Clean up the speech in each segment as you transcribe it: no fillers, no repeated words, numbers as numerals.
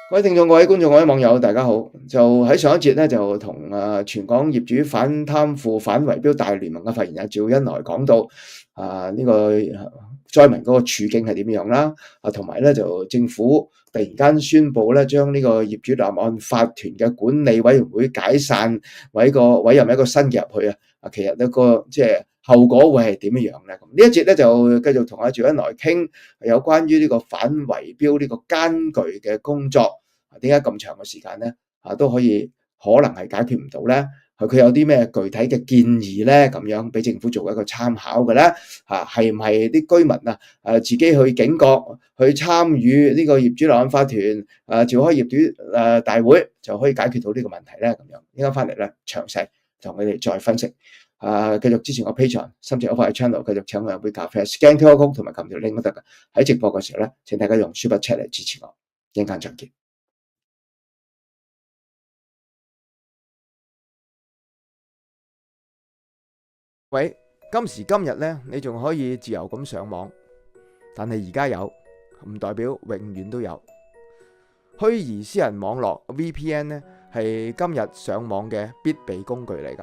各位聽眾、各位觀眾、各位網友，大家好。就喺上一節咧，就同全港業主反貪腐反圍標大聯盟嘅發言人趙恩來講到呢個災民嗰個處境係點樣啦。同埋咧就政府突然間宣布咧，將呢個業主立案法團嘅管理委員會解散，委任一個新嘅入去啊。其實一個即係後果會係點樣咧？咁呢一節咧就繼續同阿趙恩來傾有關於呢個反圍標呢個艱巨嘅工作。點解咁長嘅時間咧都可能係解決唔到咧？佢有啲咩具體嘅建議咧？咁樣俾政府做一個參考嘅咧？係唔係啲居民自己去警覺，去參與呢個業主立案法團召開業主大會就可以解決到呢個問題咧？咁樣應該翻嚟咧詳細同佢哋再分析。繼續支持我 Patreon 深圳 Offer Channel， 繼續請我飲杯咖啡 ，scan QR code 同埋撳條 link 都得㗎。喺直播嘅時候咧，請大家用 Super Chat 嚟支持我。一陣間再見。喂，今時今日咧，你仲可以自由咁上網，但係而家有唔代表永遠都有。虛擬私人網絡 VPN 咧係今日上網嘅必備工具嚟㗎。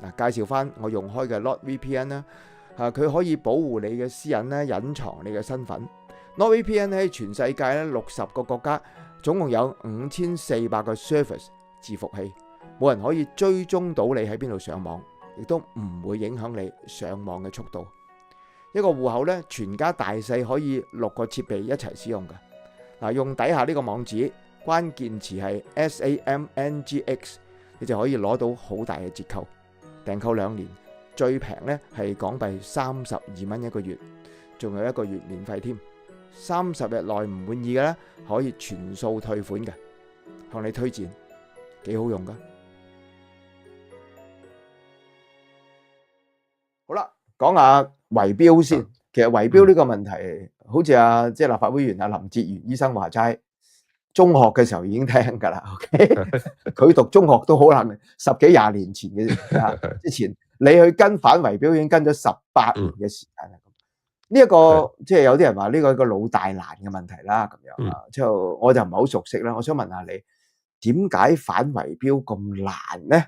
嗱，介紹翻我用開嘅 NordVPN 啦，佢可以保護你嘅私隱咧，隱藏你嘅身份。NordVPN 喺全世界咧60個國家，總共有5400個 service 伺服器，冇人可以追蹤到你喺邊度上網，亦都唔會影響你上網嘅速度。一個戶口咧，全家大細可以6個設備一齊使用嘅。嗱，用底下呢個網址，關鍵詞係 SAMNGX， 你就可以攞到好大嘅折扣。訂購2年，最平咧係港幣32蚊一個月，仲有1個月免費添。30日內唔滿意嘅咧，可以全數退款嘅。向你推薦，幾好用噶。好啦，講下圍標先。其實圍標呢個問題，好似即係立法會議員林哲玄醫生話齋，中學嘅時候已經聽㗎啦。OK，佢讀中學都可能10幾20年前嘅之前，你去跟反圍標已經跟咗18年嘅時間啦。呢一個即係有啲人話呢個係一個老大難嘅問題啦，咁樣啊，之後我就唔係好熟悉啦。我想問下你，點解反圍標咁難咧？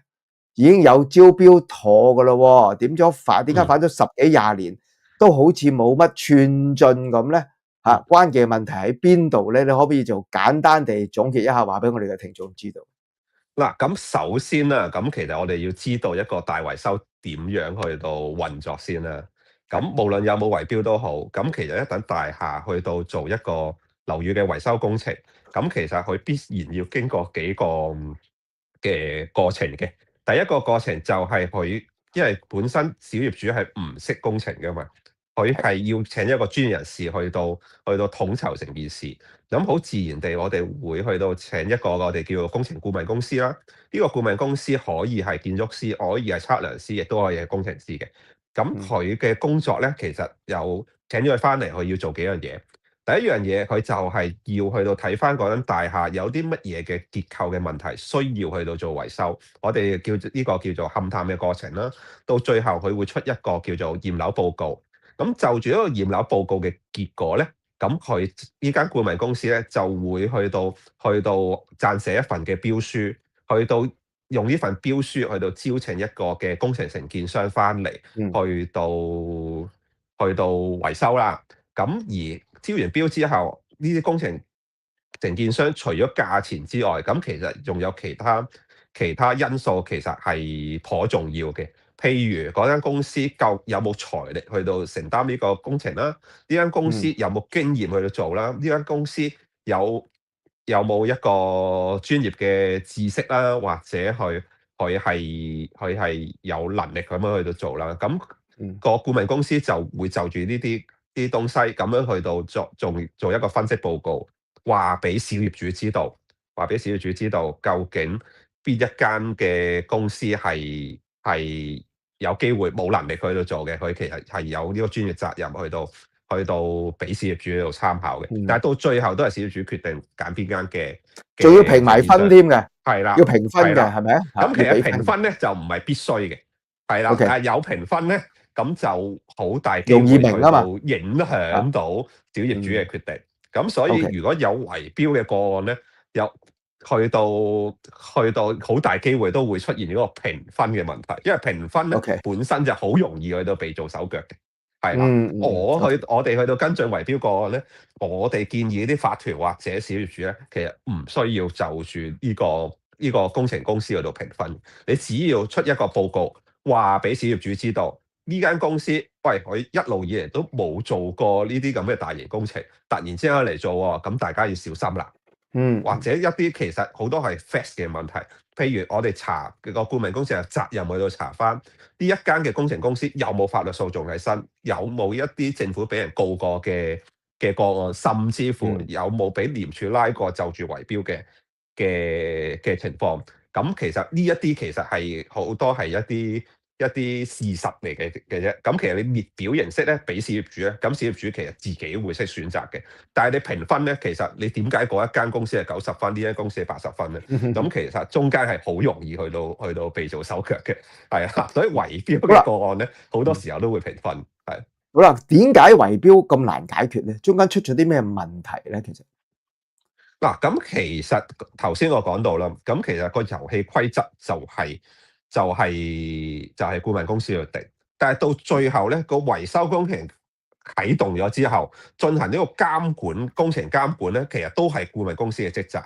已經有招標妥㗎咯，點解反咗10幾20年都好似冇乜寸進咁咧？關鍵問題喺邊度咧？你可唔可以就簡單地總結一下，話俾我哋嘅聽眾知道？嗱，咁首先啦，咁其實我哋要知道一個大維修點樣去到運作先啦。咁無論有冇圍標都好，咁其實一等大廈去到做一個樓宇嘅維修工程，咁其實佢必然要經過幾個嘅過程嘅。第一個過程就係佢，因為本身小業主係唔識工程㗎嘛，佢係要請一個專業人士去到統籌成件事。咁好自然地，我哋會去到請一個我哋叫做工程顧問公司啦。呢個顧問公司可以係建築師，可以係測量師，亦都可以係工程師嘅。咁佢嘅工作咧，其實有請咗佢翻嚟，佢要做幾樣嘢。第一樣嘢，佢就係要去到睇翻嗰間大廈有啲乜嘢嘅結構嘅問題，需要去到做維修。我哋呢個叫做勘探嘅過程啦。到最後佢會出一個叫做驗樓報告。咁就住一個驗樓報告嘅結果咧，咁佢呢間顧問公司咧就會去到撰寫一份嘅標書，去到用呢份標書去到招請一個嘅工程承建商翻嚟，去到維修啦。咁而招完標之後，呢啲工程承建商除咗價錢之外，咁其實仲有其他因素，其實係頗重要嘅。譬如嗰間公司有冇財力去到承擔呢個工程啦？呢間公司有冇經驗去到做啦？呢間公司有冇一個專業嘅知識啦？或者佢係有能力咁樣去到做啦？咁個顧問公司就會就住呢啲東西咁樣去到做一個分析報告，話俾小業主知道，究竟邊一間嘅公司係有機會冇能力去到做嘅，佢其實係有呢個專業責任去到俾小業主喺度參考嘅。但係到最後都係小業主決定揀邊間嘅，仲要評埋分添嘅，係啦，要評分嘅係咪啊？咁其實評分咧就唔係必須嘅，係啦，但係有評分咧，咁就好大機會去到影響到小業主嘅決定。咁所以如果有圍標嘅個案咧，有去到好大機會都會出現呢個評分嘅問題，因為評分咧，OK，本身就好容易去到被做手腳嘅，係啦。OK，我哋去到跟進圍標個案咧，我哋建議啲法團或者小業主咧，其實唔需要就住呢個工程公司去到評分，你只要出一個報告，話俾小業主知道呢間公司，喂，佢一路以嚟都冇做過呢啲咁嘅大型工程，突然之間嚟做喎，咁大家要小心啦。或者一啲其實好多係 facts 嘅問題，譬如我哋查個顧問公司有責任去到查翻呢一間嘅工程公司有冇法律訴訟喺身，有冇一啲政府俾人告過嘅個案，甚至乎有冇俾廉署拉過就住圍標嘅情況。咁其實呢一啲其實係好多係一啲事實嚟嘅啫。咁其實你列表形式咧，俾小業主咧，咁小業主其實自己會識選擇嘅。但係你評分咧，其實你點解嗰一間公司係90分，呢間公司係80分咧？咁其實中間係好容易去到被做手腳嘅，係啊。所以圍標嘅個案咧，好多時候都會評分，係。好啦，點解圍標咁難解決咧？中間出咗啲咩問題咧？其實嗱，咁其實頭先我講到啦，咁其實個遊戲規則就係顧問公司去定，但係到最後咧，個維修工程啟動咗之後，進行呢個工程監管咧，其實都係顧問公司嘅職責。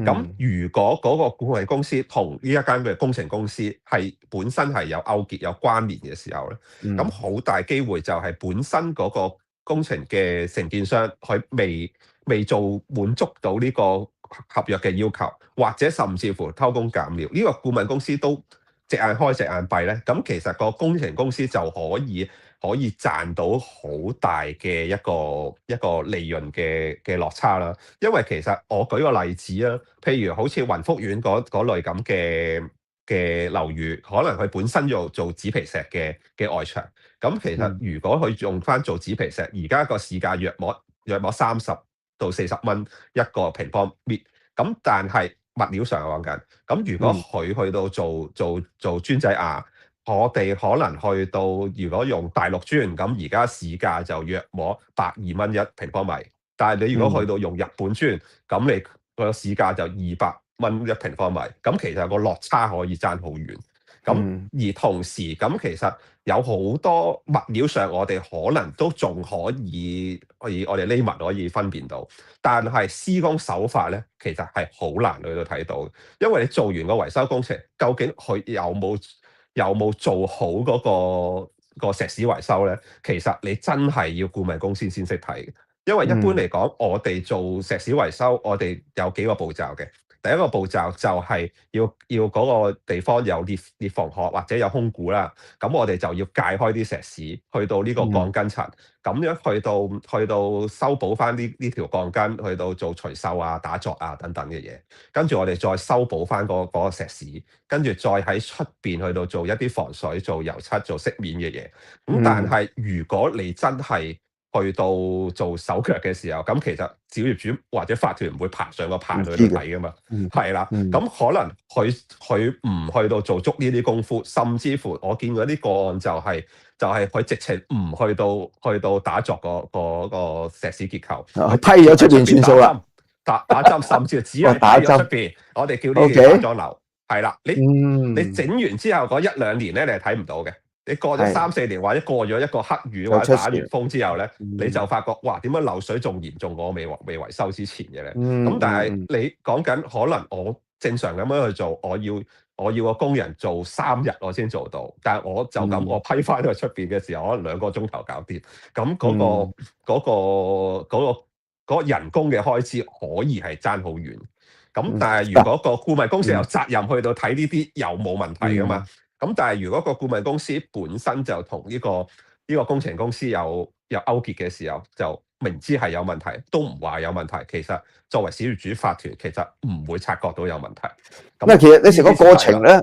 咁如果嗰個顧問公司同呢一間嘅工程公司本身係有勾結有關聯嘅時候咧，咁好大機會就係本身嗰個工程嘅承建商佢未做滿足到呢個合約嘅要求，或者甚至乎偷工減料，呢個顧問公司都隻眼開隻眼閉咧，咁其實個工程公司就可以賺到好大嘅一個利潤嘅落差啦。因為其實我舉個例子啊，譬如好似雲福苑嗰類咁嘅樓宇，可能佢本身要做紙皮石嘅外牆，咁其實如果佢用翻做紙皮石，而家個市價約莫30到40蚊一個平方米，咁但係物料上講緊，咁如果佢去到做磚仔瓦，我哋可能去到如果用大陸磚，咁而家市價就約莫120蚊一平方米，但係你如果去到用日本磚，咁你個市價就200蚊一平方米，咁其實個落差可以爭好遠。咁而同時，咁其實有好多物料上，我哋可能都仲可以我哋可以分辨到，但係施工手法咧，其實係好難去到睇到，因為你做完個維修工程，究竟佢有冇做好個石屎維修咧？其實你真係要顧問公司先識睇，因為一般嚟講，我哋做石屎維修，我哋有幾個步驟嘅。第一個步驟就係要嗰個地方有裂縫殼或者有空鼓啦，咁我哋就要解開啲石屎，去到呢個鋼筋層，咁樣去到修補翻呢條鋼筋，去到做除鏽啊、打鑿啊等等嘅嘢，跟住我哋再修補翻嗰個石屎，跟住再喺出邊去到做一啲防水、做油漆、做飾面嘅嘢。咁但係如果你真係去到做手腳嘅時候，咁其實小業主或者法團唔會爬上個棚去到睇噶嘛，係啦。咁可能佢唔去到做足呢啲功夫，甚至乎我見過啲個案就係佢直情唔去到打鑿個石屎結構，批咗出邊算數啦，打針，甚至只係批咗出邊，我哋叫呢啲打樁樓，係啦。你整完之後嗰1-2年咧，你係睇唔到嘅。你過咗3-4年，或者過咗一個黑雨或者打完風之後咧，你就發覺哇，點解漏水仲嚴重過我未維修之前嘅咧？咁但係你講緊可能我正常咁樣去做，我要個工人做3日我先做到，但係我就咁我批翻去出邊嘅時候，可能2個鐘頭搞掂。咁嗰個人工嘅開支可以係爭好遠。咁但係如果個顧問公司有責任去到睇呢啲有冇問題噶嘛？咁但係如果個顧問公司本身就同呢個工程公司有勾結嘅時候，就明知係有問題，都唔話有問題。其實作為小業主法團，其實唔會察覺到有問題。咁其實你成個過程咧，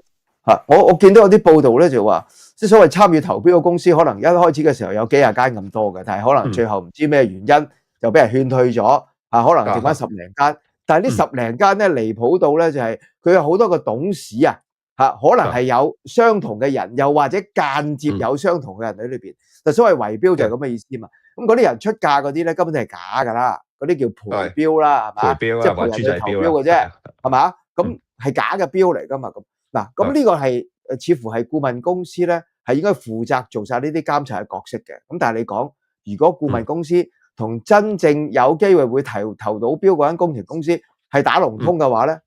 我見到有啲報道咧就話，即係所謂參與投標嘅公司，可能一開始嘅時候有幾廿間咁多嘅，但係可能最後唔知咩原因就俾人勸退咗，可能剩翻10零間。但係呢10零間咧離譜到咧就係佢有好多個董事啊。可能係有相同嘅人，又或者間接有相同嘅人喺裏邊。就所謂圍標就係咁嘅意思嘛。咁嗰啲人出價嗰啲咧，根本就係假㗎啦。嗰啲叫陪係標啦，係嘛？陪標啦，即係陪或者豬仔人去投標標啦，嘅啫，係嘛？嗯咁係假嘅標嚟㗎嘛咁。嗱，咁係呢個係似乎係顧問公司咧係應該負責做晒呢啲監察嘅角色嘅。咁但係你講，如果顧問嗯公司同真正有機會會投到標嗰間工程公司係打龍嗯，通嘅話咧，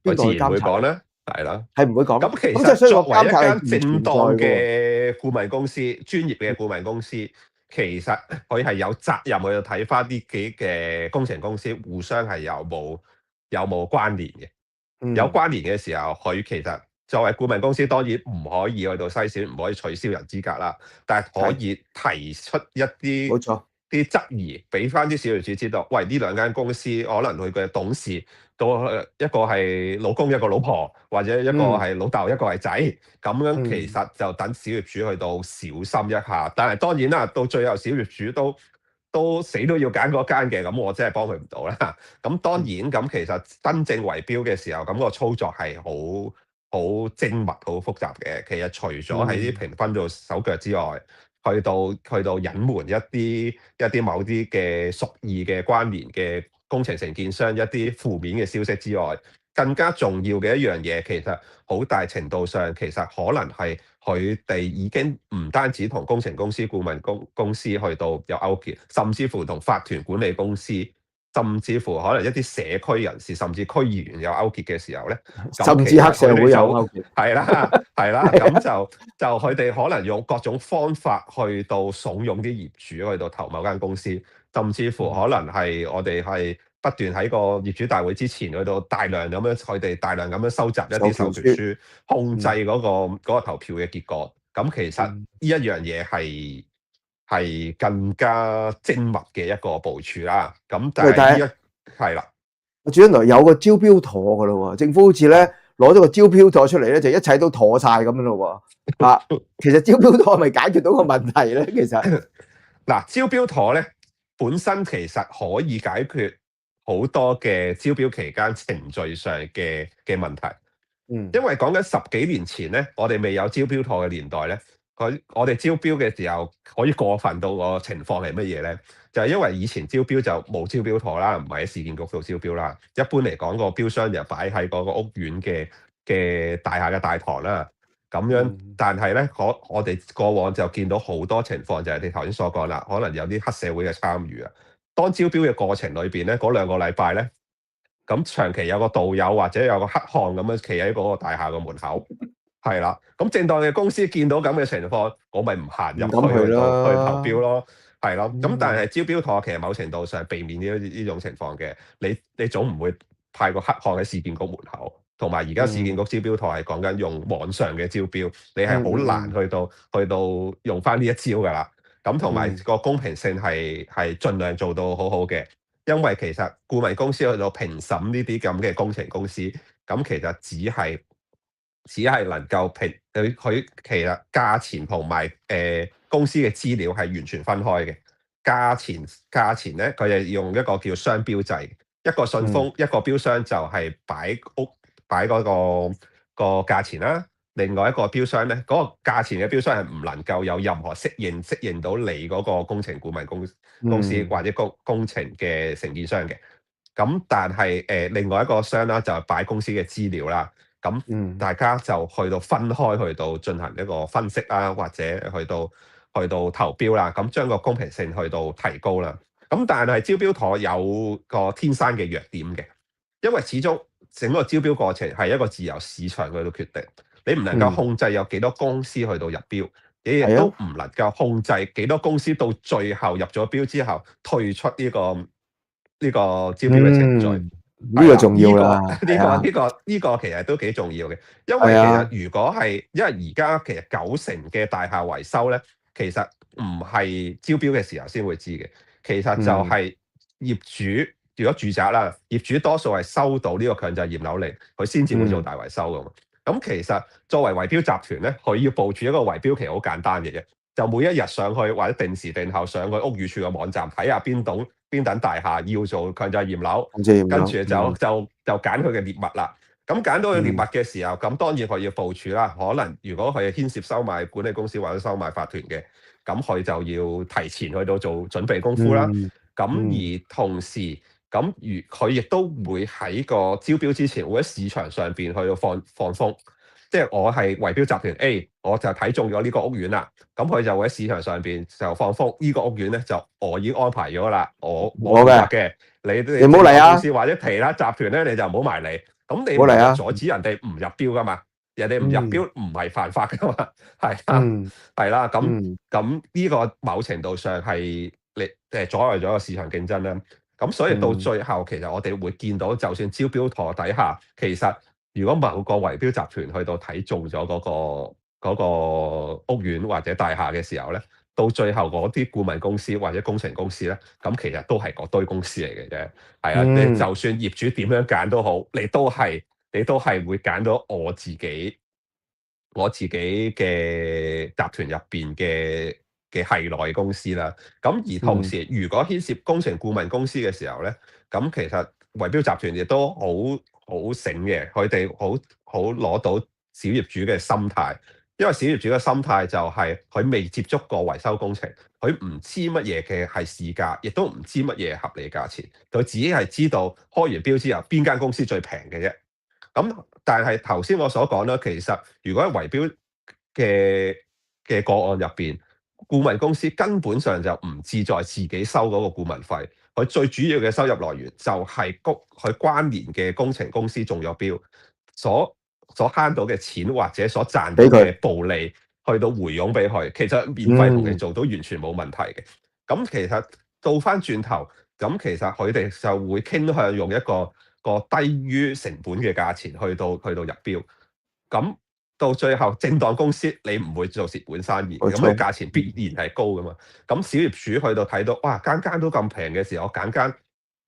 邊個去佢自然監察咧？會講啦，係啦。係唔會講。咁其咁即係所以個實作為一監察係間唔存在正當嘅喎。嘅顧問公司，專業嘅顧問公司，其實佢係有責任去睇翻呢幾嘅工程公司互相係有冇關聯嘅。有嗯，關聯嘅時候，佢其實作為顧問公司，當然唔可以去到篩選，唔可以取消人資格啦。但係可係，以提出一啲冇錯。質疑，俾翻啲小業主知道，喂，呢兩間公司可能佢嘅董事都一個係老公一個老婆，或者一個嗯，係老豆一個係仔，咁樣其嗯，實就等小業主去到小心一下。但係當然啦，到最後小業主都死都要揀嗰間嘅，咁我真係幫佢唔到啦。咁當然嗯，咁其實真正圍標嘅時候，咁個操作係好精密、好複雜嘅。其實除咗喺啲嗯，評分度手腳之外，去到隱瞞一啲某啲嘅屬意嘅關聯嘅工程承建商一啲負面嘅消息之外，更加重要嘅一樣嘢，其實好大程度上其實可能係佢哋已經唔單止同工程公司、顧問公司去到有勾結，甚至乎同法團管理公司，甚至乎可能一啲社區人士，甚至區議員有勾結嘅時候咧，咁甚至黑其實佢社會有哋就勾結。係啦，係啦，咁就佢哋可能用各種方法去到慫恿啲業主去到投某間公司，甚至乎可能係我哋係不斷喺個業主大會之前去到佢哋大量咁樣收集一啲授權書，控制嗰個投票嘅結果。咁其實呢嗯，一樣嘢係更加精密嘅一個部署啦。咁但喂，係但係係啦，原來有個招標妥㗎咯喎，政府好似咧攞咗個招標妥出嚟咧，就一切都妥晒咁樣咯喎。其實招標妥係咪解決到個問題咧？其實，嗱，招標妥咧本身其實可以解決好多嘅招標期間程序上嘅問題。嗯，因為講緊十幾年前咧，我哋未有招標妥嘅年代咧，我哋招標嘅時候可以過分到個情況係乜嘢咧？就係因為以前招標就冇招標妥啦，唔係喺市建局度招標啦。一般嚟講，個標箱就擺喺嗰個屋苑嘅大廈嘅大堂啦。咁樣，嗯，但係咧，我哋過往就見到好多情況，就係你頭先所講啦，可能有啲黑社會嘅參與啊。當招標嘅過程裏邊咧，嗰兩個禮拜咧。咁長期有個導遊或者有個黑漢咁樣企喺嗰個大廈個門口，係啦。咁正當嘅公司見到咁嘅情況，我咪唔行入唔敢去去投啦。標咯，係咯。咁但嗯，係招標妥其實某程度上避免呢種情況嘅。你總唔會派個黑漢喺市建局門口，同埋而家市建局嗯，招標妥係講緊用網上嘅招標，你係嗯好難嗯去到用翻呢一招㗎啦。咁同埋嗯個公平性係盡量做到好好嘅。因為其實顧問公司去到評審呢啲咁嘅工程公司，咁其實只係能夠佢其實價錢同埋公司嘅資料係完全分開嘅。價錢咧，佢係用一個叫商標制，一個信封一個標箱就係擺嗰個價錢啦。另外一個標箱咧，嗰個價錢嘅標箱係唔能夠有任何適應到你嗰個工程顧問公司嗯或者工程嘅承建商嘅。咁但係另外一個箱啦，就係擺公司嘅資料啦。咁嗯大家就去到分開去到進行一個分析啦，或者去到投標啦。咁將個公平性去到提高啦。咁但係招標妥有個天生嘅弱點嘅，因為始終整個招標過程係一個自由市場去到決定。你唔能夠嗯，控制有幾多公司去到入標，你亦係啊，都唔能夠控制幾多公司到最後入咗標之後退出呢個招標嘅程序。嗯，呢個係啦，呢、個重要啦，呢、係啊，個其實都幾重要嘅，因為係啊，其實如果係因為而家其實90%嘅大廈維修咧，其實唔係招標嘅時候先會知嘅，其實就嗯係業主如果住宅啦，業主多數係收到呢個強制驗樓令，佢先至會做嗯大維修噶嘛。咁其實作為圍標集團咧，佢要部署一個圍標期好簡單嘅啫，就每一日上去或者定時定候上去屋宇署嘅網站睇下邊等大廈要做強制驗樓，咁即係咁樣，跟住就揀佢嘅獵物啦。咁揀到佢獵嗯物嘅時候，咁當然佢要部署啦。可能如果佢係牽涉收買管理公司或者收買法團嘅，咁佢就要提前去到做準備功夫啦。嗯咁嗯而同時，咁佢亦都會喺個招標之前會喺市場上邊去到放風，即係我係圍標集團 A，我就睇中咗呢個屋苑啦，咁佢就會喺市場上邊就放風，呢個屋苑咧就我已經安排咗啦，我負責我嘅，嘅，你你唔好正當公嚟啊，司或者其他集團咧你就唔好埋嚟，咁你唔唔好嚟啊，能夠阻止人哋唔入標噶嘛，人哋唔入嗯標唔係犯法噶嘛，係啦，嗯係啦，嗯咁呢個某程度上係你阻礙咗個市場競爭啦。咁所以到嗯最後，其實我哋會見到，就算招標妥底下，其實如果某個圍標集團去到睇中咗嗰個屋苑或者大廈嘅時候咧，到最後嗰啲顧問公司或者工程公司咧，咁其實都係嗰堆公司嚟嘅啫。係啊，你嗯就算業主點樣揀都好，你都係會揀到我自己嘅集團入邊嘅系內公司啦。咁而同嗯時，如果牽涉工程顧問公司嘅時候咧，咁其實圍標集團亦都好醒嘅，佢哋好攞到小業主嘅心態。因為小業主嘅心態就係佢未接觸過維修工程，佢唔知乜嘢嘅係市價，亦都唔知乜嘢係合理價錢。佢只係知道開完標之後邊間公司最平嘅啫。咁但係頭先我所講啦，其實如果喺圍標嘅個案入邊，顧問公司根本上就唔志在自己收嗰個顧問費，佢最主要嘅收入來源就係佢關聯嘅工程公司中咗標，所慳到嘅錢或者所賺到俾佢，嘅暴利，去到回佣俾佢，其實免費同你嗯做都完全冇問題嘅。咁其實倒翻轉頭，咁其實佢哋就會傾向用一個低於成本嘅價錢去到入標，咁到最後正當公司你唔會做蝕本生意，咁佢冇錯，價錢必然係高噶嘛。咁小業主去到睇到，哇間間都咁平嘅時候，我揀間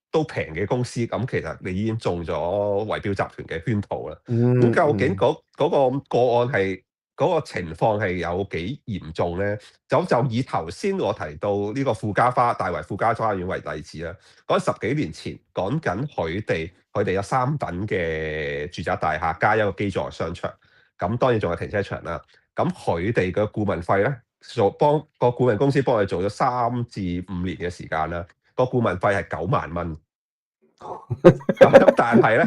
都平嘅公司，咁其實你已經中咗圍標集團嘅圈套啦。咁究竟嗯嗰個個案係嗰個情況係有幾嚴重咧？就以頭先我提到呢個大圍富嘉花園為例子啦。嗰十幾年前講緊佢哋有3等嘅住宅大廈加一個基座商場，咁當然仲有停車場啦。咁佢哋嘅顧問費咧，幫個顧問公司幫佢做咗3至5年嘅時間啦。個顧問費係9萬蚊。咁但係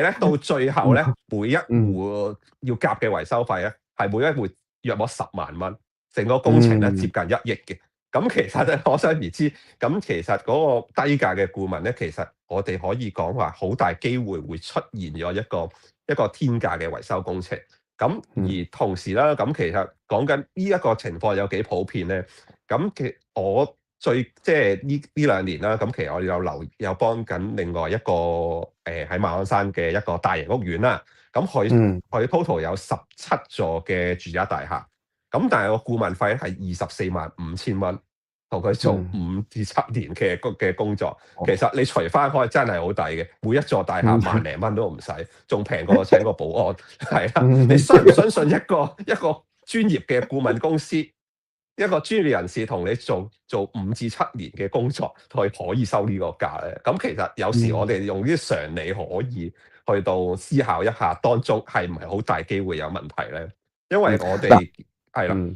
咧，到最後咧，每一嗯戶要夾嘅維修費咧，係每一戶約莫10萬蚊，成個工程咧接嗯近1億嘅。咁其實咧，可想而知，咁其實嗰個低價嘅顧問咧，其實我哋可以講話好大機會會出現咗一個天價嘅維修工程。咁而嗯同時啦，咁其實講緊呢一個情況有幾普遍咧？咁我即係呢兩年啦，咁其實我有幫緊另外一個喺馬鞍山嘅一個大型屋苑啦。咁嗯佢 total 有17座嘅住宅大廈，咁但係個顧問費係24萬5千蚊，同佢做嗯， 5至7年嘅工作。其哦實你除翻開真係好抵嘅，每一座大廈萬嗯零蚊都唔使，仲平過請個保安。係啊，你嗯相唔相信一個專業嘅顧問公司？一個專業人士同你做5至7年嘅工作，佢可以收呢個價咧。咁其實有時我哋用啲常理可以去到思考一下，當中係唔係好大機會有問題咧？因為我嗱哋係啦，嗯。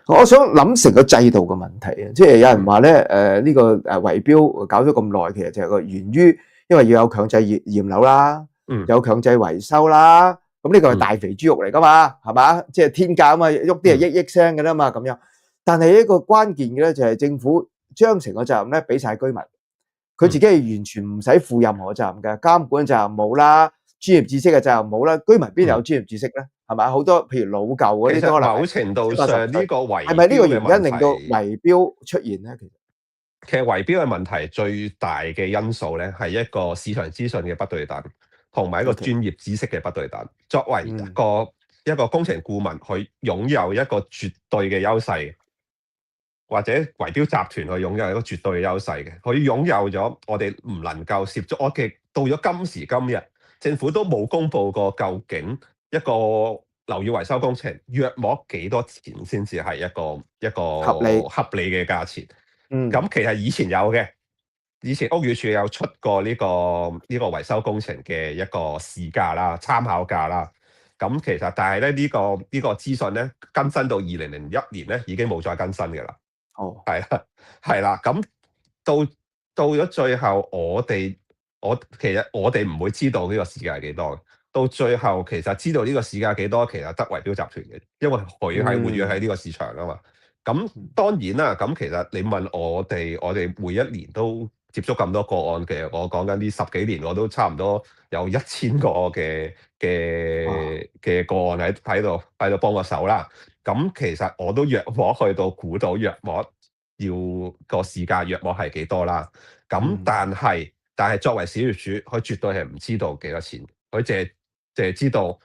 我想諗成個制度嘅問題啊，即係有人嗯話咧，呢個圍標搞咗咁耐，其實就係個源於因為要有強制驗樓啦，嗯有強制維修啦，咁呢個係嗯大肥豬肉嚟噶嘛，係嘛？即係天價啊嘛，喐啲係嗯億聲嘅啦嘛，咁樣。但係一個關鍵嘅咧，就係政府將成個責任咧俾晒居民，佢自己嗯，係完全唔使負任何責任嘅，監管責任冇啦，專業知識嘅責任冇啦，居民邊有嗯，專業知識咧？係咪？好多譬如老舊嗰其實啲都可能係某程度七八十上呢歲。個圍係咪呢個標嘅問原因令到題，圍標出現咧？其實其實圍標嘅問題最大嘅因素咧，係一個市場資訊嘅不對等，同埋一個，OK，專業知識嘅不對等。作為一嗯個一個工程顧問，佢擁有一個絕對嘅優勢。或者圍標集團去擁有一個絕對嘅優勢嘅，佢擁有咗我哋唔能夠涉足。我嘅到咗今時今日，政府都冇公布過究竟一個樓宇維修工程約莫幾多錢先至係一個合理，合理嘅價錢。嗯咁其實以前有嘅，以前屋宇署有出過呢個維修工程嘅一個市價啦、參考價啦。咁其實但係咧呢個資訊咧更新到2001年咧已經冇再更新嘅啦。哦，係啦，係啦，咁到到咗最後，其實我哋唔會知道呢個市價係幾多嘅。到最後其實知道呢個市價幾多，其實得圍標集團嘅，因為佢係活躍喺嗯呢個市場啊嘛。咁嗯當然啦，咁其實你問我哋每一年都接觸咁多個案，其實我講緊呢十幾年，我都差唔多有1000個啊嘅個案喺度幫我手啦。咁其實我都約莫去到估到約莫要個市價約莫係幾多啦。咁嗯但係作為小業主，佢絕對係唔知道幾多錢，佢淨係知道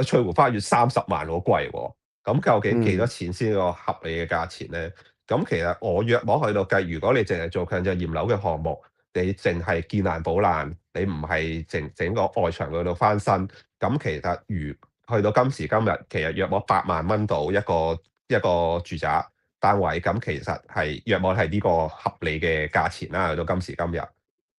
翠湖花園30萬好貴喎。咁究竟幾多嗯錢先個合理嘅價錢咧？咁其實我約莫去到計，如果你淨係做強制驗樓嘅項目，你淨係建爛補爛，你唔係整個外牆嗰度翻新，咁其實去到今時今日，其實約莫8萬蚊到一個住宅單位，咁其實係約莫係呢個合理嘅價錢啦。去到今時今日，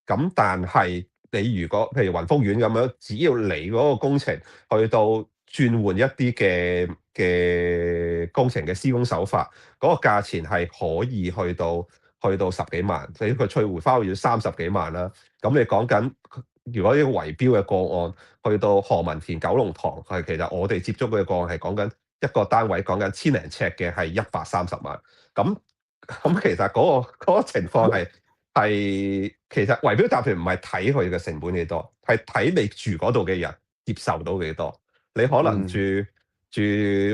咁但係你如果譬如雲福苑咁樣，只要你嗰個工程去到轉換一啲嘅工程嘅施工手法，嗰個價錢係可以去到十幾萬，你個翠湖花園30幾萬啦。咁你講緊如果呢個圍標嘅個案去到何文田九龍塘，係其實我哋接觸嘅個案係講緊一個單位講緊千零尺嘅係130萬。咁其實嗰個情況其實圍標集團唔係睇佢嘅成本幾多，係睇你住嗰度嘅人接受到幾多。你可能住嗯住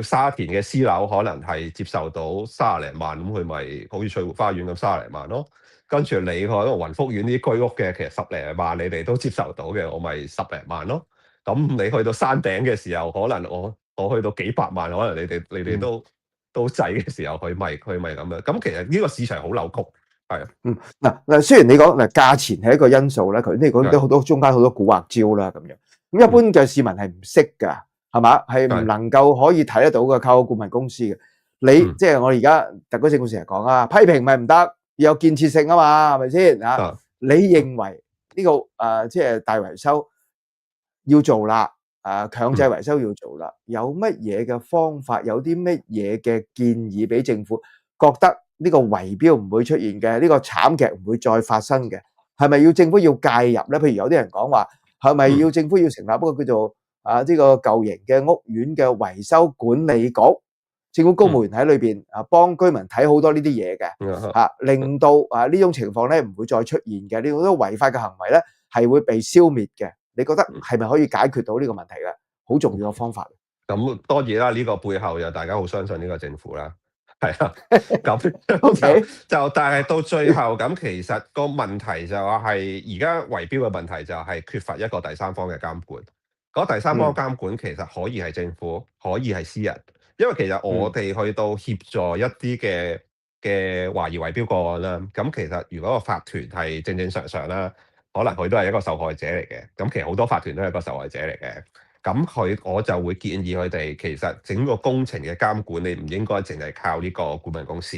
沙田嘅私樓，可能係接受到30零萬，咁佢咪好似翠湖花園咁30零萬咯。跟住你去嗰個雲福苑啲居屋嘅，其實10零萬你哋都接受到嘅，我咪10零萬咯。咁你去到山頂嘅時候，可能我去到幾百萬，可能你哋嗯都制嘅時候，佢咪咁樣。咁其實呢個市場好扭曲，係啊，嗱，雖然你講嗱價錢係一個因素咧，佢呢講都好多中間好多蠱惑招啦咁樣。咁一般嘅市民係唔識㗎，係嘛？係唔係能夠可以睇得到嘅，靠顧問公司嘅。你嗯即係我而家特區政府成日講啊，批評咪唔得，要有建設性啊嘛，係咪先啊？啊你認為呢個即係大維修要做啦，強制嗯。維修要做啦，有乜嘢嘅方法，有啲乜嘢嘅建議俾政府，覺得呢個圍標唔會出現嘅，呢個慘劇唔會再發生嘅，係咪要政府要介入咧？譬如有啲人講話，係咪嗯要政府要成立一個叫做呢個舊型嘅屋苑嘅維修管理局，政府公務員喺裏邊幫居民睇好多呢啲嘢嘅，嗯令到呢種情況咧唔會再出現嘅，呢好多違法嘅行為咧係會被消滅嘅。你覺得嗯係咪可以解決到呢個問題嘅好重要嘅方法？咁當然啦，呢個背後又大家好相信呢個政府啦，係啊，咁 OK，但係到最後咁，其實個問題就係而家圍標嘅問題就係缺乏一個第三方嘅監管。嗰第三方嗯監管其實可以係政府，可以係私人，因為其實我嗯哋去到協助一啲嘅懷疑圍標個案啦，咁其實如果個法團係正正常常啦，可能佢都係一個受害者嚟嘅。咁其實好多法團都係一個受害者嚟嘅。咁我就會建議佢哋，其實整個工程嘅監管，你唔應該淨係靠呢個顧問公司，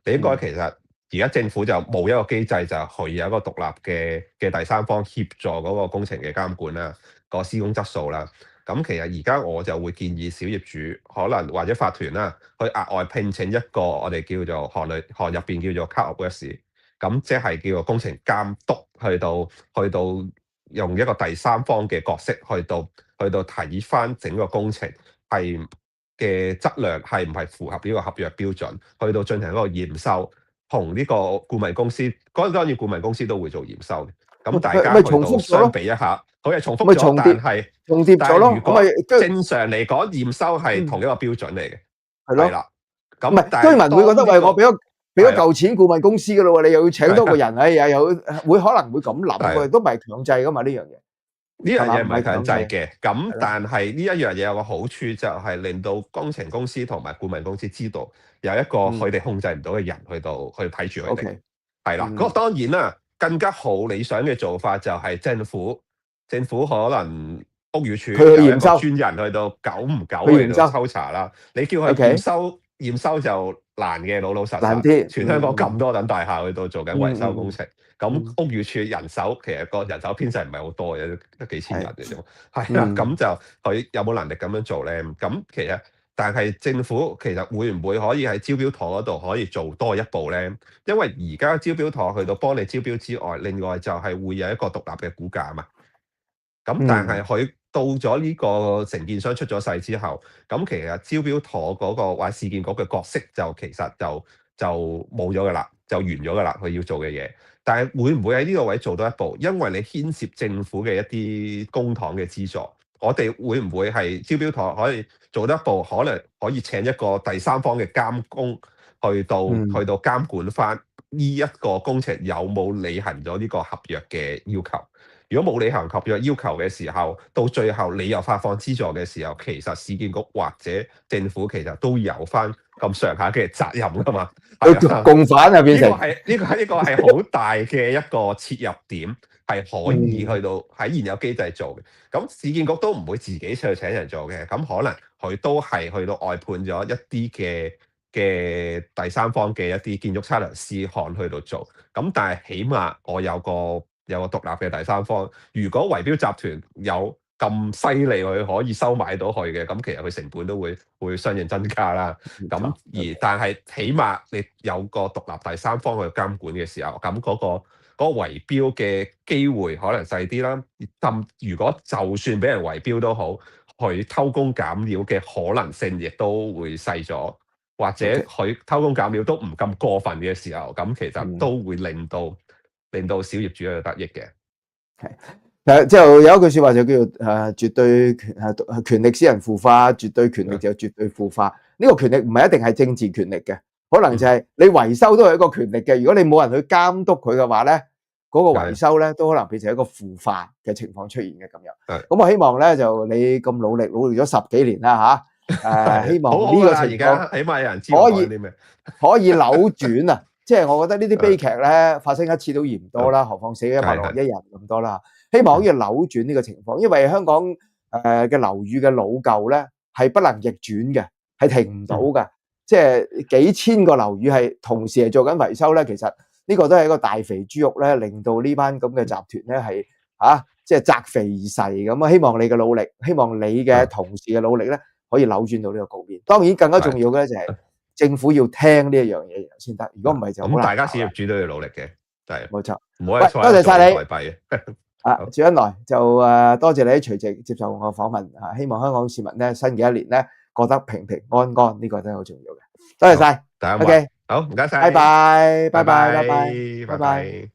你應該嗯其實而家政府就冇一個機制，就係佢有一個獨立嘅第三方協助嗰個工程嘅監管啦，個施工質素啦。咁其實而家我就會建議小業主可能或者法團啦，去額外聘請一個我哋叫做行入邊叫做 clerk of works，咁即係叫做工程監督，去到用一個第三方嘅角色去到睇翻整個工程係嘅質量係唔係符合呢個合約標準，去到進行一個驗收，同呢個顧問公司，當然顧問公司都會做驗收嘅。咁大家去咪重到相複咗咯，比一下，佢係重複咗，咪重疊重疊咗咯，但係如果咁咪正常嚟講，驗收係同一個標準嚟嘅，係咯。係啦。唔係，咁但係居民會覺得喂，我俾咗係啦，嚿錢顧問公司噶咯喎，你又要請多個係啦，人，哎呀，又會可能會咁諗喎，係啦。都唔係強制噶嘛呢樣嘢，呢係嘛？樣嘢唔係強唔係強制，制嘅，咁係咯，但係呢一樣嘢有個好處就係令到工程公司同埋顧問公司知道有一個佢哋控制唔到嘅人去睇住佢哋，OK，係啦。嗰個嗯，當然啦，更加好理想嘅做法就係政府可能屋宇署佢去驗收，有一個專人去到久唔久去到去驗收抽查啦。你叫佢驗，OK，收驗收就難嘅，老老實實。難啲，全香港咁多棟大廈去到做緊維修工程，咁嗯，屋宇署人手其實個人手編制唔係好多嘅，得幾千人係，嘅啫。係啦，咁嗯就佢有冇能力咁樣做咧？咁其實但係政府其實會唔會可以喺招標妥嗰度可以做多一步咧？因為而家招標妥去到幫你招標之外，另外就係會有一個獨立嘅估價嘛。咁但係佢到咗呢個承建商出咗世之後，咁其實招標妥嗰個或者市建局嘅角色就其實就冇咗㗎啦，就完咗㗎啦，佢要做嘅嘢。但係會唔會喺呢個位做多一步？因為你牽涉政府嘅一啲公帑嘅資助，我哋會唔會係招標妥可以做多一步？可能可以請一個第三方嘅監工去到監管翻呢一個工程有冇履行咗呢個合約嘅要求。如果冇履行合約要求嘅時候，到最後你又發放資助嘅時候，其實市建局或者政府其實都有翻咁上下嘅責任㗎嘛。共犯啊變成呢個係好大嘅一個切入點，係可以去到喺現有機制做嘅。咁市建局都唔會自己去請人做嘅，咁可能佢都係去到外判咗一啲嘅第三方嘅一啲建築測量師行去到做。咁但係起碼我有個獨立嘅第三方，如果圍標集團有咁犀利，佢可以收買到佢嘅，咁其實佢成本都會相應增加啦。咁但係起碼你有個獨立第三方去監管嘅時候，咁嗰個圍標嘅機會可能細啲啦。如果就算俾人圍標都好，佢偷工減料嘅可能性亦都會細咗，或者佢偷工減料都唔咁過分嘅時候，咁其實都會令到小業主有得益嘅。係，之後有一句説話就叫做絕對權力使人腐化，絕對權力就絕對腐化。呢個權力唔係一定係政治權力嘅，可能就係你維修都係一個權力嘅。如果你冇人去監督佢嘅話咧，嗰個維修咧都可能變成一個腐化嘅情況出現嘅咁樣。咁我希望咧就你咁努力咗10幾年啦嚇，希望呢個情況起碼有人知道啲咩可以扭轉啊！即係我覺得呢啲悲劇咧發生一次都嫌多啦，何況死咗161人咁多啦。希望可以扭轉呢個情況，因為香港嘅樓宇嘅老舊咧係不能逆轉嘅，係停唔到嘅。即係幾千個樓宇係同時係做緊維修咧，其實呢個都係一個大肥豬肉咧，令到呢班咁嘅集團咧係即係擇肥而噬咁啊！希望你嘅努力，希望你嘅同事嘅努力咧，可以扭轉到呢個局面。當然更加重要嘅咧就係政府要聽呢一樣嘢先得，如果唔係就好難。咁大家小業主都要努力嘅，係冇錯。唔好多謝晒你。趙恩來就多謝你隨即接受我訪問希望香港市民咧新嘅一年咧過得平平安安，呢個都係好重要嘅。多謝晒，大家 OK，好，唔該晒，拜拜，拜拜，拜拜，拜拜。